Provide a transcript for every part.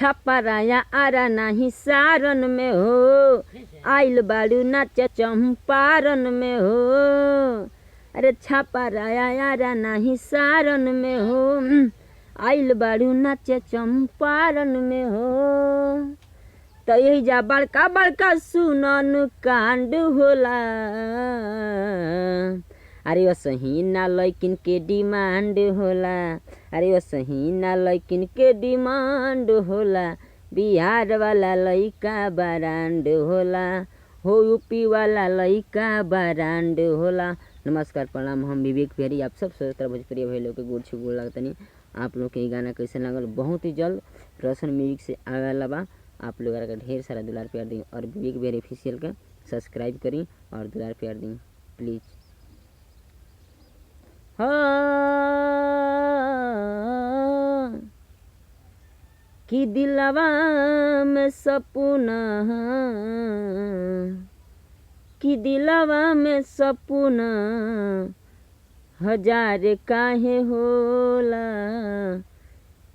छपराया आरा नाही सारन में हो, आइल बाड़ू नाच चंपारण में हो। अरे छपराया आरा नाही सारन में हो, आइल बाड़ू नाच चंपारण में हो। तो यही जा बड़का बड़का सुनन कांड होला। अरे असही ना लैकिन के डिमांड होला, अरे असही ना लैकिन के डिमांड होला। बिहार वाला लइका बरांड होला, हो यूपी वाला लइका बरांड होला। नमस्कार प्रणाम, हम विवेक बिहारी आप सब श्रोता भोजपुरी भाई लोग के गोड़ छू गोड़ लगतनी। आप लोग के ये गाना कैसे लगल बहुत ही जल्द रोशन म्यूजिक से आवेला बा। आप लोग का ढेर सारा दुलार प्यार दी और विवेक बिहारी ऑफिशियल का सब्सक्राइब करी और दुलार प्यार दी प्लीज़। कि दिलवा में सपना, कि दिलवा में सपना हजार काहे होला।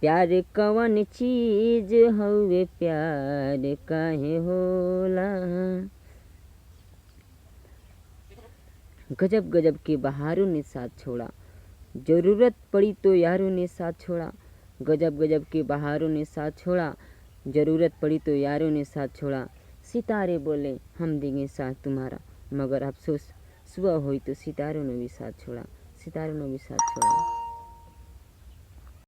प्यार कवन चीज हउवे प्यार काहे होला। गजब गजब के बहारों ने साथ छोड़ा, ज़रूरत पड़ी तो यारों ने साथ छोड़ा। गजब गजब के बहारों ने साथ छोड़ा, ज़रूरत पड़ी तो यारों ने साथ छोड़ा। सितारे बोले हम देंगे साथ तुम्हारा, मगर अफसोस सुबह हुई तो सितारों ने भी साथ छोड़ा, सितारों ने भी साथ छोड़ा।